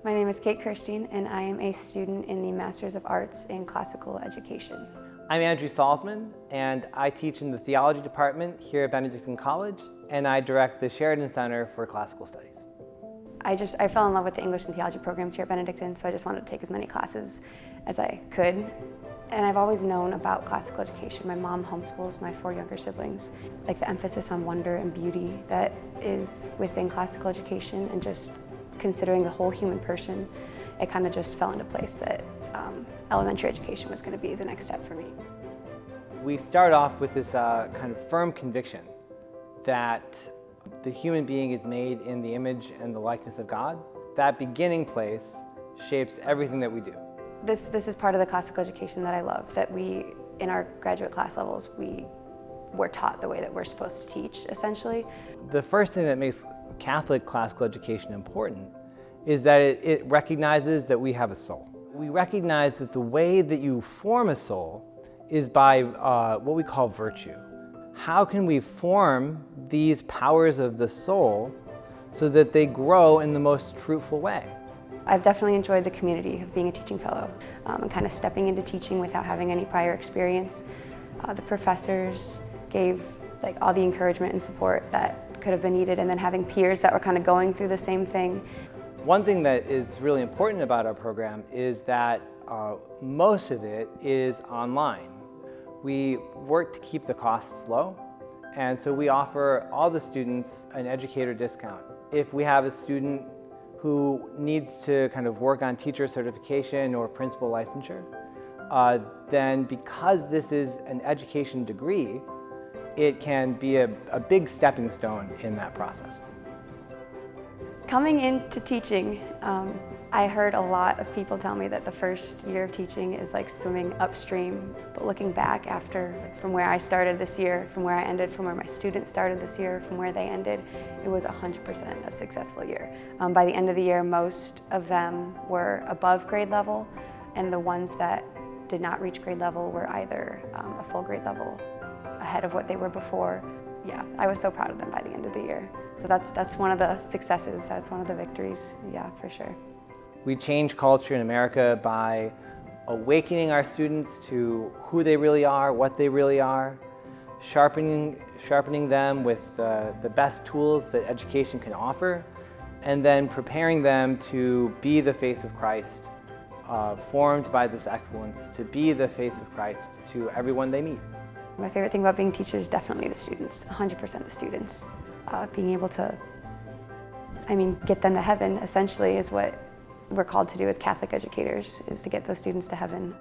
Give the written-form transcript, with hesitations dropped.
My name is Kate Kirstein, and I am a student in the Master's of Arts in Classical Education. I'm Andrew Salzmann, and I teach in the theology department here at Benedictine College, and I direct the Sheridan Center for Classical Studies. I fell in love with the English and theology programs here at Benedictine, so I just wanted to take as many classes as I could. And I've always known about classical education. My mom homeschools my 4 younger siblings. Like the emphasis on wonder and beauty that is within classical education, and just considering the whole human person, it kind of just fell into place that elementary education was going to be the next step for me. We start off with this kind of firm conviction that the human being is made in the image and the likeness of God. That beginning place shapes everything that we do. This is part of the classical education that I love, that we, in our graduate class levels, we're taught the way that we're supposed to teach, essentially. The first thing that makes Catholic classical education important is that it recognizes that we have a soul. We recognize that the way that you form a soul is by what we call virtue. How can we form these powers of the soul so that they grow in the most fruitful way? I've definitely enjoyed the community of being a teaching fellow and kind of stepping into teaching without having any prior experience. The professors gave all the encouragement and support that could have been needed, and then having peers that were kind of going through the same thing. One thing that is really important about our program is that most of it is online. We work to keep the costs low, and so we offer all the students an educator discount. If we have a student who needs to kind of work on teacher certification or principal licensure, then because this is an education degree, it can be a big stepping stone in that process. Coming into teaching, I heard a lot of people tell me that the first year of teaching is like swimming upstream. But looking back after, from where I started this year, from where I ended, from where my students started this year, from where they ended, it was 100% a successful year. By the end of the year, most of them were above grade level, and the ones that did not reach grade level were either a full grade level ahead of what they were before. Yeah, I was so proud of them by the end of the year. So that's one of the successes, that's one of the victories, yeah, for sure. We change culture in America by awakening our students to who they really are, what they really are, sharpening them with the best tools that education can offer, and then preparing them to be the face of Christ, formed by this excellence, to be the face of Christ to everyone they meet. My favorite thing about being a teacher is definitely the students, 100% the students. Being able to, get them to heaven essentially is what we're called to do as Catholic educators, is to get those students to heaven.